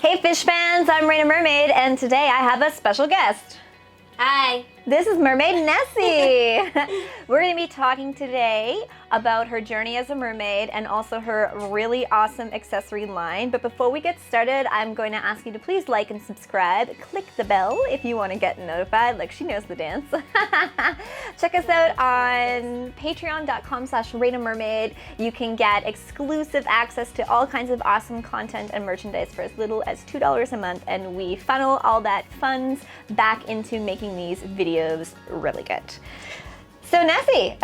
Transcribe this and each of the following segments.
Hey fish fans, I'm Raina Mermaid, and today I have a special guest. Hi. This is Mermaid Nessie. We're going to be talking today about her journey as a mermaid and also her really awesome accessory line. But before we get started, I'm going to ask you to please like and subscribe. Click the bell if you want to get notified, like she knows the dance. Check us out on patreon.com/RainaMermaid. You can get exclusive access to all kinds of awesome content and merchandise for as little as $2 a month, and we funnel all that funds back into making these videos really good. So Nessie,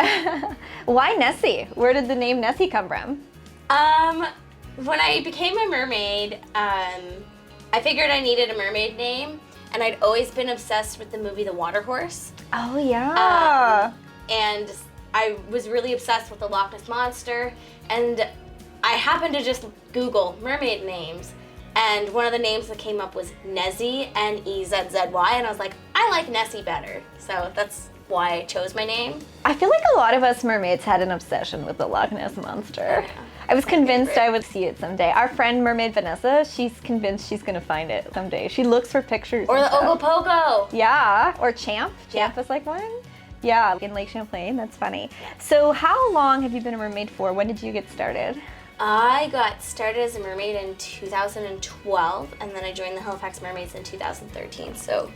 why Nessie? Where did the name Nessie come from? When I became a mermaid, I figured I needed a mermaid name, and I'd always been obsessed with the movie The Water Horse. Oh yeah. And I was really obsessed with the Loch Ness Monster, and I happened to just Google mermaid names, and one of the names that came up was Nessie, N-E-Z-Z-Y, and I was like, I like Nessie better. So that's why I chose my name. I feel like a lot of us mermaids had an obsession with the Loch Ness Monster. Yeah. I was convinced I would see it someday. Our friend Mermaid Vanessa, she's convinced she's gonna find it someday. She looks for pictures. Or and the stuff. Ogopogo. Yeah, or Champ. Yeah. Champ is like one. Yeah, in Lake Champlain. That's funny. So how long have you been a mermaid for? When did you get started? I got started as a mermaid in 2012, and then I joined the Halifax Mermaids in 2013. So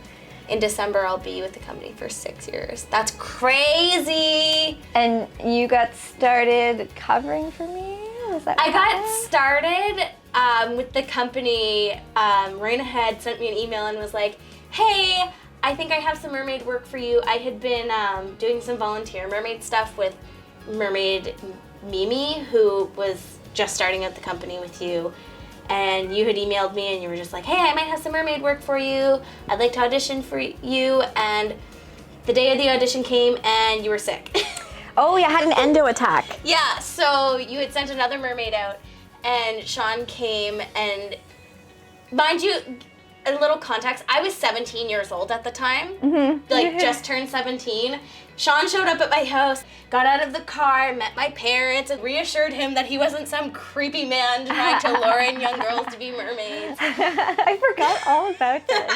in December, I'll be with the company for 6 years. That's crazy! And you got started covering for me? Was that I what got happened? started with the company. Raina had sent me an email and was like, hey, I think I have some mermaid work for you. I had been doing some volunteer mermaid stuff with Mermaid Mimi, who was just starting at the company with you. And you had emailed me and you were just like, hey, I might have some mermaid work for you. I'd like to audition for you. And the day of the audition came and you were sick. Oh, yeah, I had an endo attack. Yeah, so you had sent another mermaid out, and Sean came, and mind you, a little context, I was 17 years old at the time, like just turned 17. Sean showed up at my house, got out of the car, met my parents, and reassured him that he wasn't some creepy man trying to lure in young girls to be mermaids. I forgot all about this.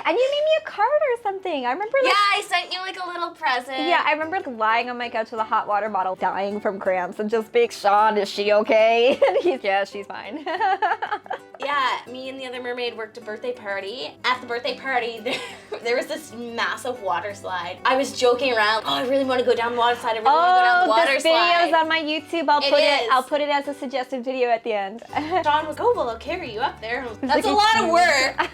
And you made me a card or something. I remember. Yeah, I sent you like a little present. Yeah, I remember lying on my couch with a hot water bottle, dying from cramps, and just being, Sean, is she okay? And he's, yeah, she's fine. Yeah, me and the other mermaid worked a birthday party. At the birthday party, there was this massive water slide. I was joking around, oh, I really want to go down the water slide. I really want to go down the water this slide. video's on my YouTube. I'll put it as a suggested video at the end. Sean was, oh, well, I'll carry you up there. That's like, a lot of work.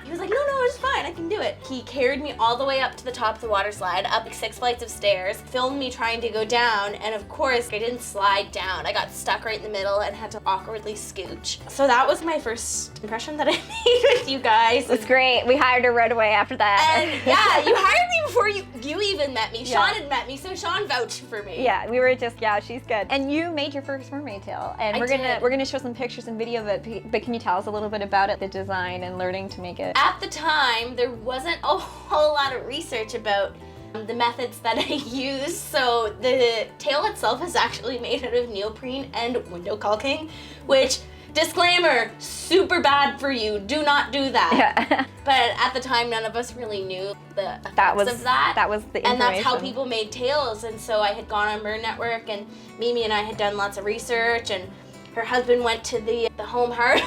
He was like, no, it's fine, I can do it. He carried me all the way up to the top of the water slide, up like 6 flights of stairs, filmed me trying to go down, and of course, I didn't slide down. I got stuck right in the middle and had to awkwardly scooch. So that was my first impression that I made with you guys. It was great. We hired her right away after that. And yeah, you hired me before you even met me. Sean had met me, so Sean vouched for me. Yeah, we were just, yeah, she's good. And you made your first mermaid tail, and we're gonna show some pictures and video of it. But can you tell us a little bit about it, the design and learning to make it? At the time, there wasn't a whole lot of research about the methods that I used, so the tail itself is actually made out of neoprene and window caulking, which, disclaimer, super bad for you. Do not do that. Yeah. But at the time, none of us really knew the effects of that. That was the information. And that's how people made tails. And so I had gone on Burn Network, and Mimi and I had done lots of research, and her husband went to the home hardware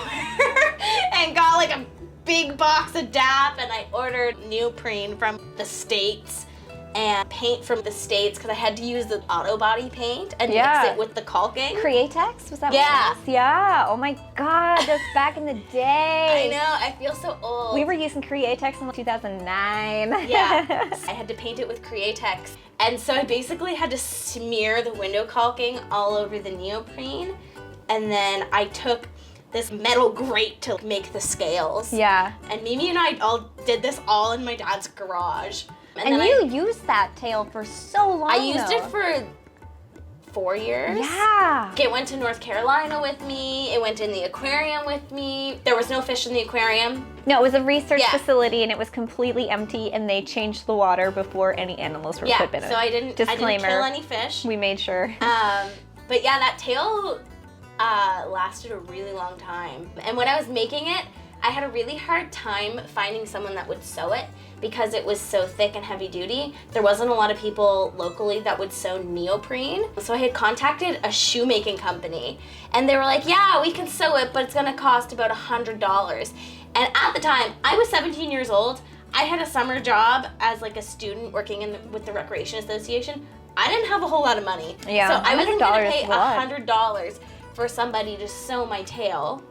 and got like a big box of DAP, and I ordered neoprene from the States and paint from the States because I had to use the auto body paint and mix it with the caulking. Createx? Was that Yeah. what it was? Yeah. Oh my God, that's back in the day. I know, I feel so old. We were using Createx in 2009. Yeah. I had to paint it with Createx. And so I basically had to smear the window caulking all over the neoprene. And then I took this metal grate to make the scales. Yeah. And Mimi and I all did this all in my dad's garage. And then you used that tail for so long. I used it for 4 years. Yeah. It went to North Carolina with me. It went in the aquarium with me. There was no fish in the aquarium. No, it was a research facility, and it was completely empty, and they changed the water before any animals were put in it. So I didn't kill any fish. We made sure. But yeah, that tail lasted a really long time. And when I was making it, I had a really hard time finding someone that would sew it because it was so thick and heavy duty. There wasn't a lot of people locally that would sew neoprene. So I had contacted a shoemaking company and they were like, yeah, we can sew it, but it's gonna cost about $100. And at the time, I was 17 years old. I had a summer job as like a student working with the Recreation Association. I didn't have a whole lot of money. Yeah, so I wasn't gonna pay is a lot. $100 for somebody to sew my tail.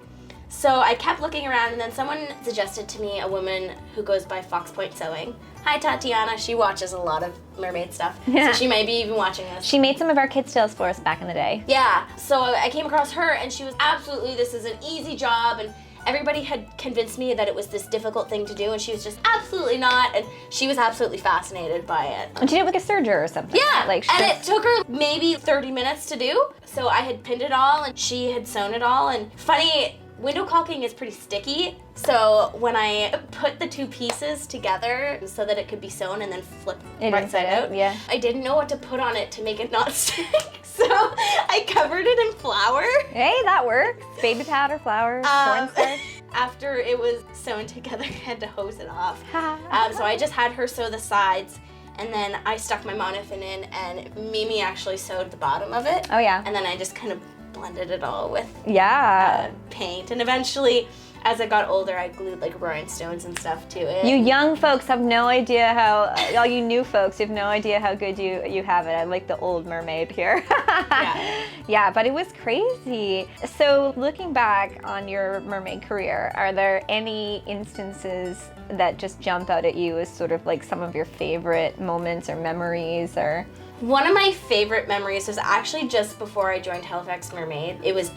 So I kept looking around, and then someone suggested to me a woman who goes by Fox Point Sewing. Hi, Tatiana. She watches a lot of mermaid stuff, Yeah. so she might be even watching this. She made some of our kids' tails for us back in the day. Yeah, so I came across her, and she was absolutely, this is an easy job, and everybody had convinced me that it was this difficult thing to do, and she was just absolutely not, and she was absolutely fascinated by it. And she did it with a serger or something. Yeah, Like and it took her maybe 30 minutes to do. So I had pinned it all, and she had sewn it all, and funny, window caulking is pretty sticky, so when I put the two pieces together so that it could be sewn and then flip right side out, yeah. I didn't know what to put on it to make it not stick, so I covered it in flour. Hey, that works. Baby powder, flour, cornstarch. After it was sewn together, I had to hose it off. So I just had her sew the sides, and then I stuck my monofin in, and Mimi actually sewed the bottom of it. Oh, yeah. And then I just kind of blended it all with Yeah. paint, and eventually as I got older I glued like rhinestones and stuff to it. You young folks have no idea how, all you new folks, you have no idea how good you have it. I like the old mermaid here. Yeah. Yeah, but it was crazy. So looking back on your mermaid career, are there any instances that just jump out at you as sort of like some of your favorite moments or memories or? One of my favorite memories was actually just before I joined Halifax Mermaid. It was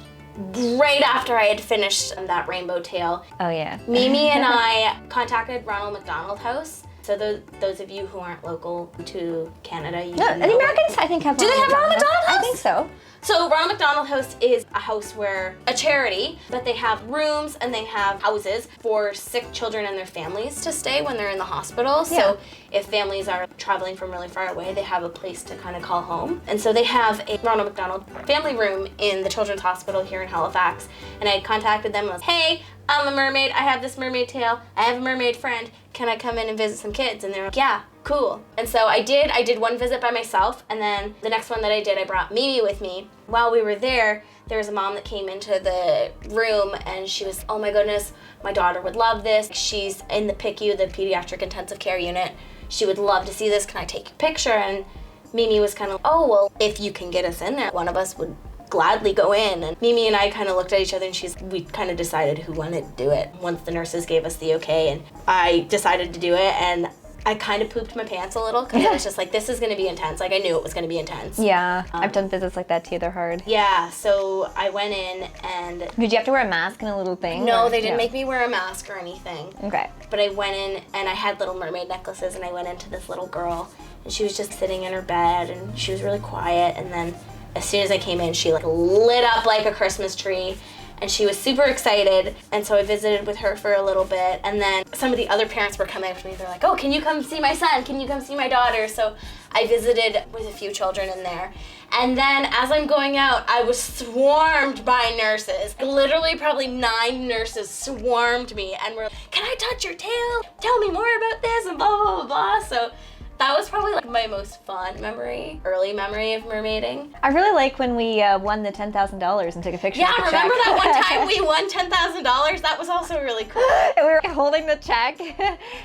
right after I had finished that rainbow tail. Oh yeah. Mimi and I contacted Ronald McDonald House. So those of you who aren't local to Canada, you No, know the Americans I think have Do they have Ronald McDonald House? I think so. So Ronald McDonald House is a house where, a charity, but they have rooms and they have houses for sick children and their families to stay when they're in the hospital. Yeah. So if families are traveling from really far away, they have a place to kind of call home. And so they have a Ronald McDonald family room in the Children's Hospital here in Halifax. And I contacted them and was, hey, I'm a mermaid, I have this mermaid tail, I have a mermaid friend, can I come in and visit some kids? And they were like, yeah, cool. And so I did one visit by myself, and then the next one that I did, I brought Mimi with me. While we were there was a mom that came into the room, and she was, oh my goodness, my daughter would love this. She's in the PICU, the Pediatric Intensive Care Unit. She would love to see this, can I take a picture? And Mimi was kind of, oh, well, if you can get us in there, one of us would gladly go in. And Mimi and I kind of looked at each other, and we kind of decided who wanted to do it. Once the nurses gave us the okay, and I decided to do it, and I kind of pooped my pants a little because I was just like, this is going to be intense. Like, I knew it was going to be intense. Yeah, I've done visits like that too, they're hard. Yeah, so I went in, and Did you have to wear a mask and a little thing? no, or- they didn't yeah. make me wear a mask or anything. Okay. But I went in, and I had little mermaid necklaces, and I went into this little girl, and she was just sitting in her bed, and she was really quiet. And then as soon as I came in, she like lit up like a Christmas tree, and she was super excited. And so I visited with her for a little bit, and then some of the other parents were coming up to me. They're like, oh, can you come see my son? Can you come see my daughter? So I visited with a few children in there. And then as I'm going out, I was swarmed by nurses. Literally probably 9 nurses swarmed me and were like, can I touch your tail? Tell me more about this, and blah, blah, blah, blah. So that was probably like my most fun memory, early memory of mermaiding. I really like when we won the $10,000 and took a picture Yeah, of the remember check. that one time we won $10,000? That was also really cool. We were holding the check,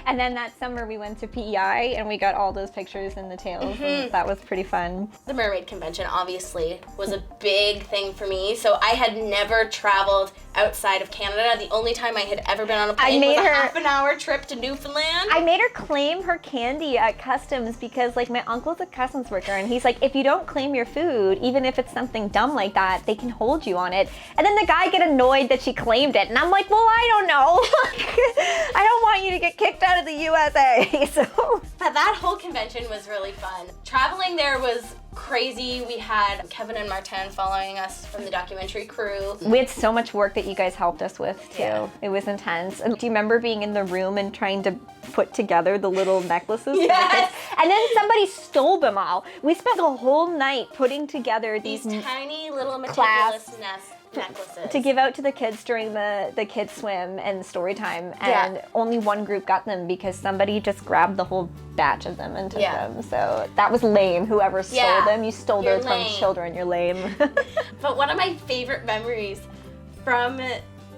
and then that summer we went to PEI and we got all those pictures in the tails, and that was pretty fun. The Mermaid Convention obviously was a big thing for me. So I had never traveled outside of Canada. The only time I had ever been on a plane was a half-an-hour trip to Newfoundland. I made her claim her candy at customs because like my uncle's a customs worker, and he's like, if you don't claim your food, even if it's something dumb like that, they can hold you on it. And then the guy get annoyed that she claimed it, and I'm like, well, I don't know. I don't want you to get kicked out of the USA. So that whole convention was really fun. Traveling there was crazy. We had Kevin and Martin following us from the documentary crew. we had so much work that you guys helped us with too. Yeah. It was intense. And do you remember being in the room and trying to put together the little necklaces? Yes. And then somebody stole them all. We spent a whole night putting together these Tiny little clasps. meticulous nests. necklaces. to give out to the kids during the kids swim and story time, and only one group got them because somebody just grabbed the whole batch of them and took them. So that was lame. Whoever stole them, you stole those from children. You're lame. But one of my favorite memories from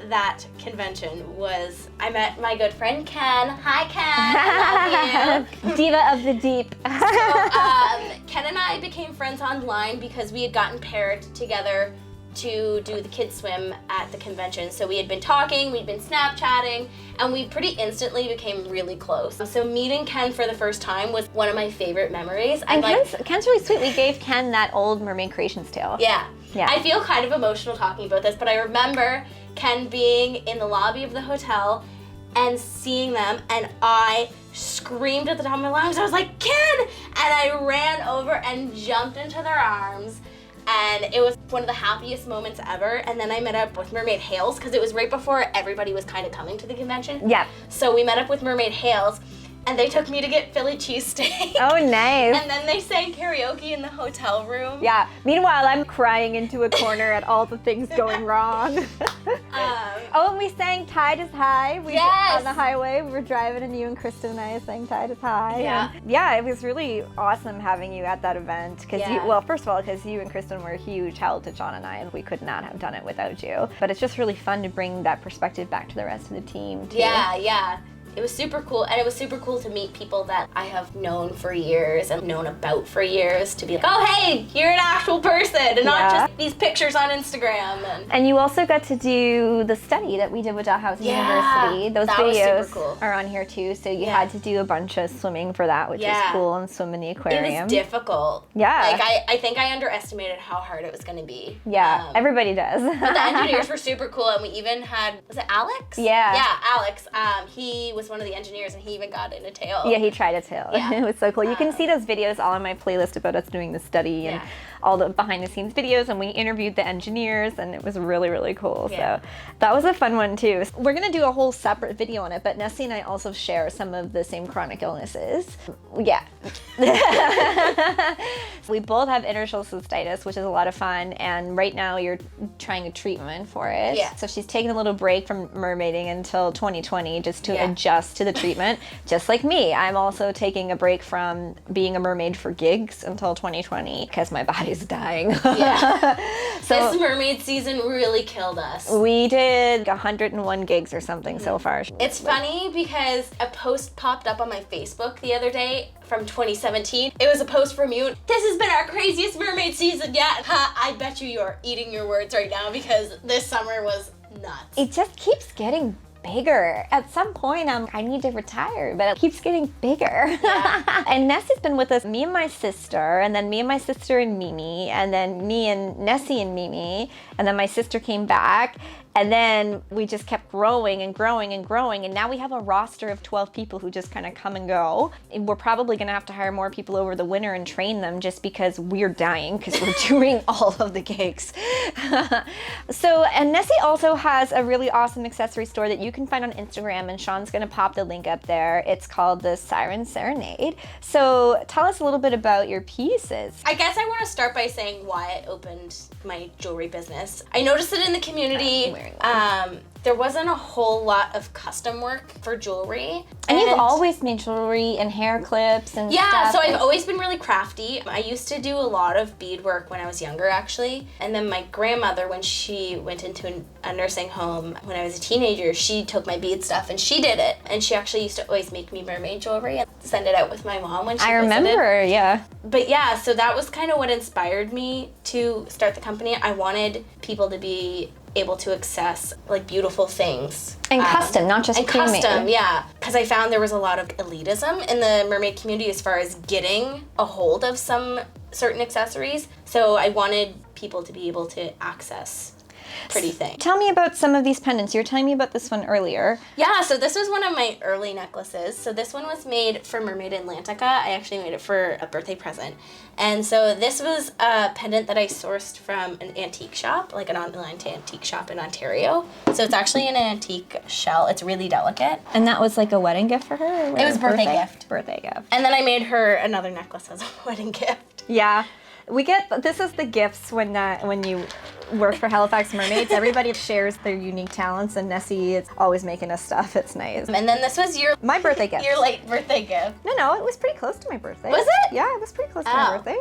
that convention was I met my good friend Ken. Hi Ken, I love you. Diva of the deep. So Ken and I became friends online because we had gotten paired together to do the kids swim at the convention. So we had been talking, we'd been Snapchatting, and we pretty instantly became really close. So meeting Ken for the first time was one of my favorite memories. And Ken's really sweet. We gave Ken that old Mermaid Creations tail. Yeah. I feel kind of emotional talking about this, but I remember Ken being in the lobby of the hotel and seeing them, and I screamed at the top of my lungs. I was like, Ken! And I ran over and jumped into their arms. And it was one of the happiest moments ever. And then I met up with Mermaid Hales because it was right before everybody was kind of coming to the convention. Yeah. So we met up with Mermaid Hales, and they took me to get Philly cheesesteak. Oh, nice. And then they sang karaoke in the hotel room. Yeah. Meanwhile, I'm crying into a corner at all the things going wrong. And we sang Tide is High. On the highway. We were driving, and you and Kristen and I sang Tide is High. Yeah. And it was really awesome having you at that event. Because first of all, because you and Kristen were huge help to John and I, and we could not have done it without you. But it's just really fun to bring that perspective back to the rest of the team, too. Yeah. It was super cool, and it was super cool to meet people that I have known for years and known about for years, to be like, oh hey, you're an actual person and not just these pictures on Instagram. And you also got to do the study that we did with Dalhousie University. Those videos are on here too, so you had to do a bunch of swimming for that, which is cool, and swim in the aquarium. It was difficult. Yeah. Like I think I underestimated how hard it was going to be. Yeah, everybody does. But the engineers were super cool, and we even had, was it Alex? Yeah. Yeah, Alex. He was one of the engineers, and he even got in a tail. Yeah, he tried a tail. Yeah. It was so cool. You can see those videos all on my playlist about us doing the study and all the behind the scenes videos, and we interviewed the engineers, and it was really, really cool. Yeah. So that was a fun one too. We're gonna do a whole separate video on it, but Nessie and I also share some of the same chronic illnesses. Yeah. We both have interstitial cystitis, which is a lot of fun, and right now you're trying a treatment for it. Yeah. So she's taking a little break from mermaiding until 2020 just to adjust to the treatment. Just like me, I'm also taking a break from being a mermaid for gigs until 2020 because my body's dying. So this mermaid season really killed us. We did 101 gigs or something so far. It's funny because a post popped up on my Facebook the other day from 2017. It was a post from you. This has been our craziest mermaid season yet. I bet you're eating your words right now because this summer was nuts. It just keeps getting bigger. At some point, I need to retire, but it keeps getting bigger. Yeah. And Nessie's been with us, me and my sister, and then me and my sister and Mimi, and then me and Nessie and Mimi, and then my sister came back. And then we just kept growing and growing and growing. And now we have a roster of 12 people who just kind of come and go. And we're probably going to have to hire more people over the winter and train them just because we're dying because we're doing all of the gigs. And Nessie also has a really awesome accessory store that you can find on Instagram. And Sean's going to pop the link up there. It's called the Siren Serenade. So tell us a little bit about your pieces. I guess I want to start by saying why I opened my jewelry business. I noticed it in the community. There wasn't a whole lot of custom work for jewelry. And you've always made jewelry and hair clips and stuff. Yeah, so I've always been really crafty. I used to do a lot of beadwork when I was younger, actually. And then my grandmother, when she went into a nursing home when I was a teenager, she took my bead stuff and she did it. And she actually used to always make me mermaid jewelry and send it out with my mom when she visited. I remember, yeah. But yeah, so that was kind of what inspired me to start the company. I wanted people to be able to access like beautiful things. And custom, not just pre-made. Custom, yeah. Because I found there was a lot of elitism in the mermaid community as far as getting a hold of some certain accessories. So I wanted people to be able to access pretty things. Tell me about some of these pendants. You were telling me about this one earlier. Yeah, so this was one of my early necklaces. So this one was made for Mermaid Atlantica. I actually made it for a birthday present. And so this was a pendant that I sourced from an antique shop, like an online antique shop in Ontario. So it's actually an antique shell. It's really delicate. And that was like a wedding gift for her? It was a birthday gift. Birthday gift. And then I made her another necklace as a wedding gift. Yeah. This is the gifts when you work for Halifax Mermaids. Everybody shares their unique talents, and Nessie is always making us stuff. It's nice. And then this was My birthday gift. your late birthday gift. No, it was pretty close to my birthday. Was it? Yeah, it was pretty close to my birthday.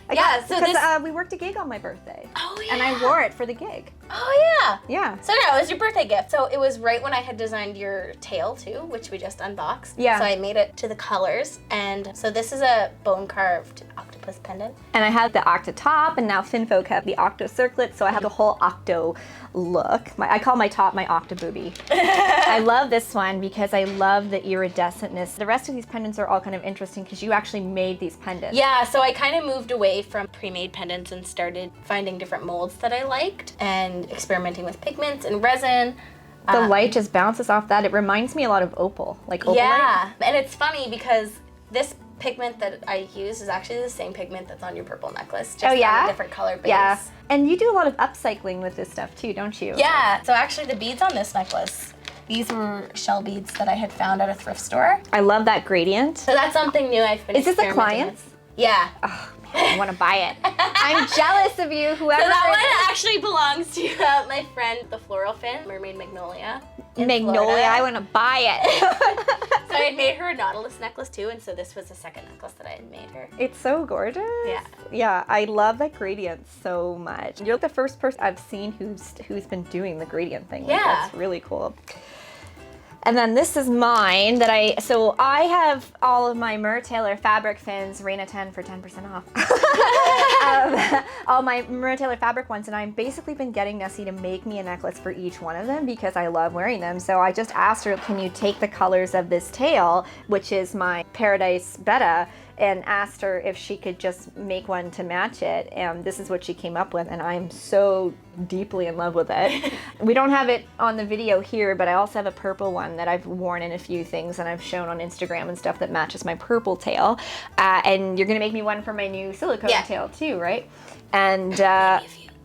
Because we worked a gig on my birthday. Oh, yeah. And I wore it for the gig. Oh, yeah. Yeah. So yeah, it was your birthday gift. So it was right when I had designed your tail too, which we just unboxed. Yeah. So I made it to the colors. And so this is a bone carved octopus pendant. And I had the octo top, and now Finfolk have the octo circlet, so I have the whole octo look. I call my top my octo booby. I love this one because I love the iridescentness. The rest of these pendants are all kind of interesting because you actually made these pendants. Yeah, so I kind of moved away from pre-made pendants and started finding different molds that I liked and experimenting with pigments and resin. The light just bounces off that. It reminds me a lot of opal, like opal light. And it's funny because this pigment that I use is actually the same pigment that's on your purple necklace, just on a different color base. Yeah, and you do a lot of upcycling with this stuff too, don't you? Yeah, so actually the beads on this necklace, these were shell beads that I had found at a thrift store. I love that gradient. So that's something new I've been Is this a experimenting client's? with. Yeah. Oh, man, I want to buy it. I'm jealous of you, whoever. So that one actually belongs to my friend, the floral fin, Mermaid Magnolia. Magnolia, I want to buy it. So I had made her a Nautilus necklace too, and so this was the second necklace that I had made her. It's so gorgeous. Yeah. Yeah, I love that gradient so much. You're the first person I've seen who's been doing the gradient thing. Yeah. That's really cool. And then this is mine that I have all of my Mertailor fabric fins, Raina 10 for 10% off. All my Mertailor fabric ones, and I've basically been getting Nessie to make me a necklace for each one of them because I love wearing them. So I just asked her, can you take the colors of this tail, which is my Paradise Betta, and asked her if she could just make one to match it, and this is what she came up with, and I'm so deeply in love with it. We don't have it on the video here, but I also have a purple one that I've worn in a few things and I've shown on Instagram and stuff that matches my purple tail, and you're gonna make me one for my new silicone tail too, right? And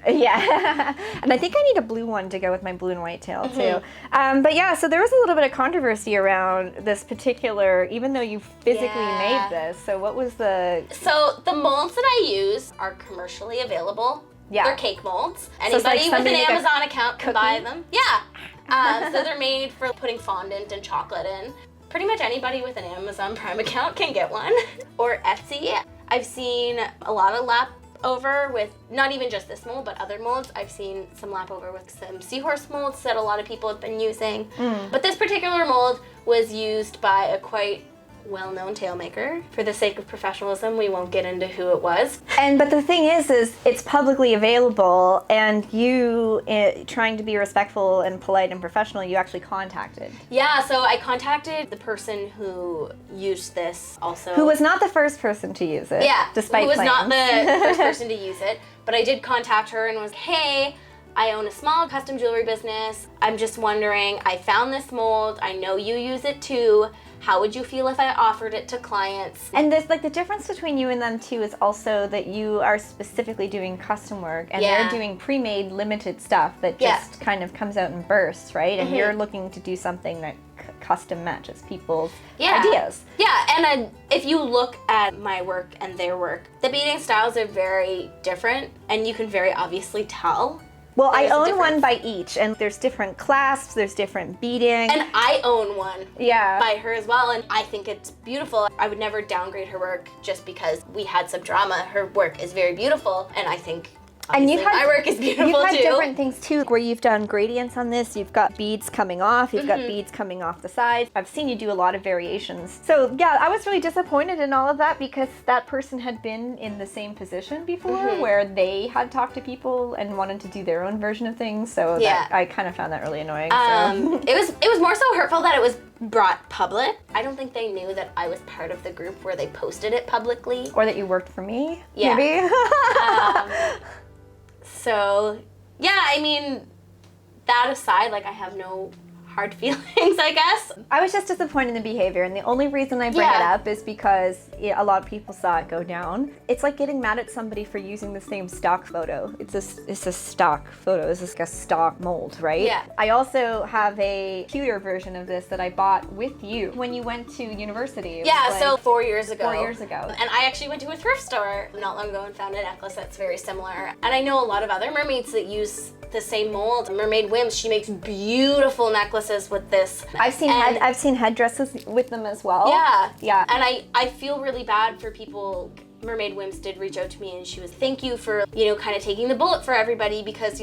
yeah, and I think I need a blue one to go with my blue and white tail too. But yeah, so there was a little bit of controversy around this particular, even though you physically made this. So what was the... So the molds that I use are commercially available. Yeah. They're cake molds. So it's like Anybody with an somebody make a Amazon account can buy them. Yeah. So they're made for putting fondant and chocolate in. Pretty much anybody with an Amazon Prime account can get one. Or Etsy. I've seen a lot of lap over with not even just this mold but other molds. I've seen some lap over with some seahorse molds that a lot of people have been using. But this particular mold was used by a quite well-known tail maker. For the sake of professionalism, we won't get into who it was. But the thing is it's publicly available, and you, trying to be respectful and polite and professional, you actually contacted. Yeah, so I contacted the person who used this also. Who was not the first person to use it. Yeah, despite who was claims. not the first person to use it. But I did contact her and was, hey, I own a small custom jewelry business. I'm just wondering, I found this mold. I know you use it too. How would you feel if I offered it to clients? And there's like the difference between you and them too is also that you are specifically doing custom work, and they're doing pre-made limited stuff that just kind of comes out in bursts, right? And you're looking to do something that custom matches people's ideas. Yeah, and if you look at my work and their work, the beading styles are very different, and you can very obviously tell. Well, I own one by each, and there's different clasps, there's different beading. And I own one Yeah. by her as well, and I think it's beautiful. I would never downgrade her work just because we had some drama. Her work is very beautiful, and I think obviously my work is beautiful You've had too. different things too, where you've done gradients on this. You've got beads coming off. You've got beads coming off the sides. I've seen you do a lot of variations. So yeah, I was really disappointed in all of that because that person had been in the same position before, where they had talked to people and wanted to do their own version of things. So that, I kind of found that really annoying. So. It was more so hurtful that it was brought public. I don't think they knew that I was part of the group where they posted it publicly. Or that you worked for me. Yeah. Maybe. So, yeah, I mean, that aside, like, I have no hard feelings, I guess. I was just disappointed in the behavior, and the only reason I bring it up is because a lot of people saw it go down. It's like getting mad at somebody for using the same stock photo. It's a stock photo. It's like a stock mold, right? Yeah. I also have a cuter version of this that I bought with you when you went to university. Yeah, so 4 years ago. 4 years ago. And I actually went to a thrift store not long ago and found a necklace that's very similar. And I know a lot of other mermaids that use the same mold. Mermaid Whims, she makes beautiful necklaces with this. I've seen headdresses with them as well. Yeah. Yeah. And I feel really bad for people. Mermaid Whims did reach out to me and she was, thank you for, kind of taking the bullet for everybody because,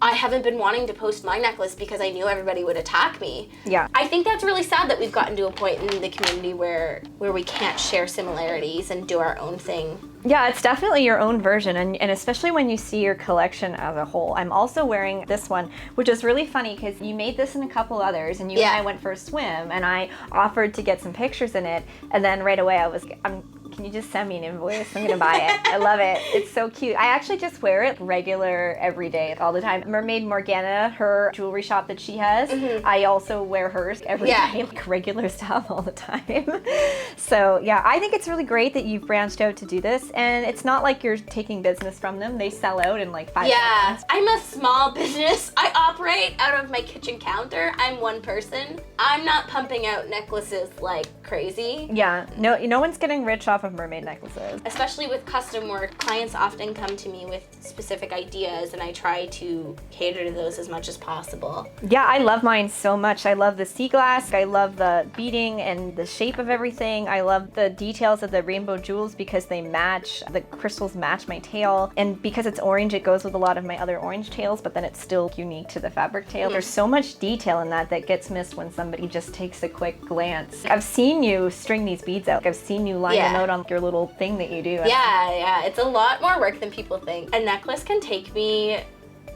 I haven't been wanting to post my necklace because I knew everybody would attack me. Yeah. I think that's really sad that we've gotten to a point in the community where we can't share similarities and do our own thing. Yeah, it's definitely your own version, and especially when you see your collection as a whole. I'm also wearing this one, which is really funny because you made this and a couple others, and you and I went for a swim, and I offered to get some pictures in it, and then right away can you just send me an invoice? I'm gonna buy it. I love it. It's so cute. I actually just wear it regular every day, all the time. Mermaid Morgana, her jewelry shop that she has, I also wear hers every day, like regular stuff all the time. So yeah, I think it's really great that you've branched out to do this, and it's not like you're taking business from them. They sell out in like 5 seconds. I'm a small business. I operate out of my kitchen counter. I'm one person. I'm not pumping out necklaces like crazy. Yeah, no one's getting rich off of mermaid necklaces. Especially with custom work, clients often come to me with specific ideas and I try to cater to those as much as possible. Yeah, I love mine so much. I love the sea glass. I love the beading and the shape of everything. I love the details of the rainbow jewels because they match, the crystals match my tail. And because it's orange, it goes with a lot of my other orange tails, but then it's still unique to the fabric tail. There's so much detail in that gets missed when somebody just takes a quick glance. I've seen you string these beads out. I've seen you line them out on your little thing that you do. Yeah, it's a lot more work than people think. A necklace can take me,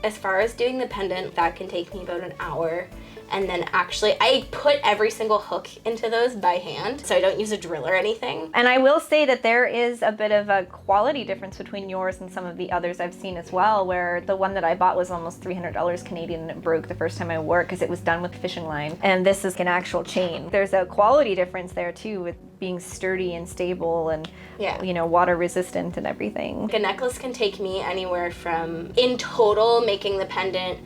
as far as doing the pendant, that can take me about an hour. And then actually, I put every single hook into those by hand, so I don't use a drill or anything. And I will say that there is a bit of a quality difference between yours and some of the others I've seen as well, where the one that I bought was almost $300 Canadian and it broke the first time I wore it because it was done with fishing line. And this is an actual chain. There's a quality difference there too with being sturdy and stable and water resistant and everything. A necklace can take me anywhere from, in total, making the pendant,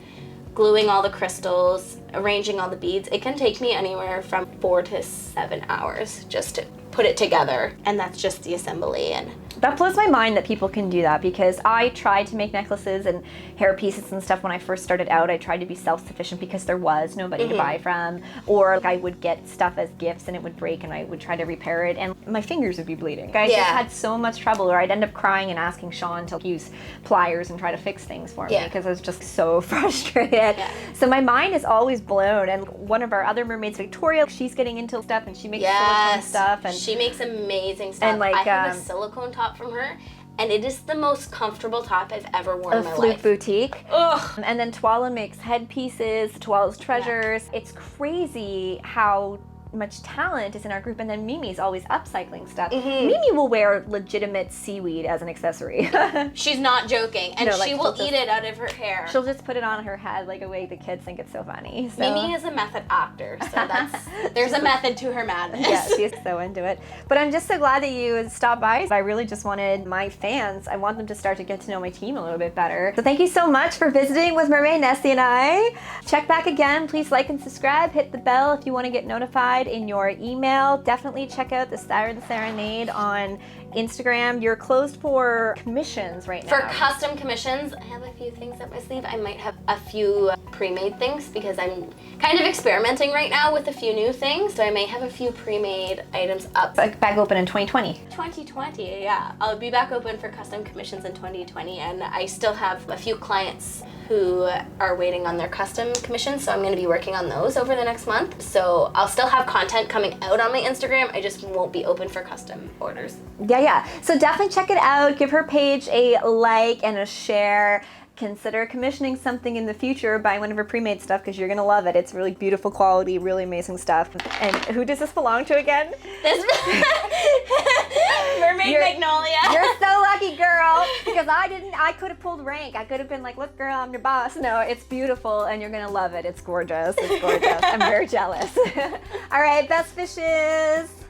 gluing all the crystals, arranging all the beads, it can take me anywhere from 4 to 7 hours just to put it together. And that's just the assembly. And that blows my mind that people can do that because I tried to make necklaces and hair pieces and stuff when I first started out. I tried to be self-sufficient because there was nobody to buy from, or I would get stuff as gifts and it would break and I would try to repair it and my fingers would be bleeding. I just had so much trouble, or I'd end up crying and asking Sean to use pliers and try to fix things for me because I was just so frustrated. So my mind is always blown. And one of our other mermaids, Victoria, she's getting into stuff and she makes silicone stuff. And she makes amazing stuff. And I have a silicone top from her, and it is the most comfortable top I've ever worn in my Flute life. Boutique. Ugh. And then Twala makes headpieces, Twala's Treasures. It's crazy how much talent is in our group, and then Mimi's always upcycling stuff. Mimi will wear legitimate seaweed as an accessory. She's not joking, and she will eat it out of her hair. She'll just put it on her head like a way the kids think it's so funny. So. Mimi is a method actor, so there's a method to her madness. Yeah, she's so into it. But I'm just so glad that you stopped by. I really just wanted my fans, I want them to start to get to know my team a little bit better. So thank you so much for visiting with Mermaid Nessie and I. Check back again. Please like and subscribe. Hit the bell if you want to get notified in your email. Definitely check out the Star the Serenade on Instagram. You're closed for commissions right now. For custom commissions, I have a few things up my sleeve. I might have a few pre-made things because I'm kind of experimenting right now with a few new things. So I may have a few pre-made items up. Back open in 2020. 2020, yeah. I'll be back open for custom commissions in 2020, and I still have a few clients who are waiting on their custom commissions, so I'm going to be working on those over the next month. So I'll still have content coming out on my Instagram, I just won't be open for custom orders. Yeah. So definitely check it out. Give her page a like and a share. Consider commissioning something in the future, buying one of her pre-made stuff because you're going to love it. It's really beautiful quality, really amazing stuff. And who does this belong to again? This Mermaid Magnolia. You're so lucky, girl. Because I could have pulled rank. I could have been like, look, girl, I'm your boss. No, it's beautiful and you're going to love it. It's gorgeous. It's gorgeous. I'm very jealous. All right, best fishes.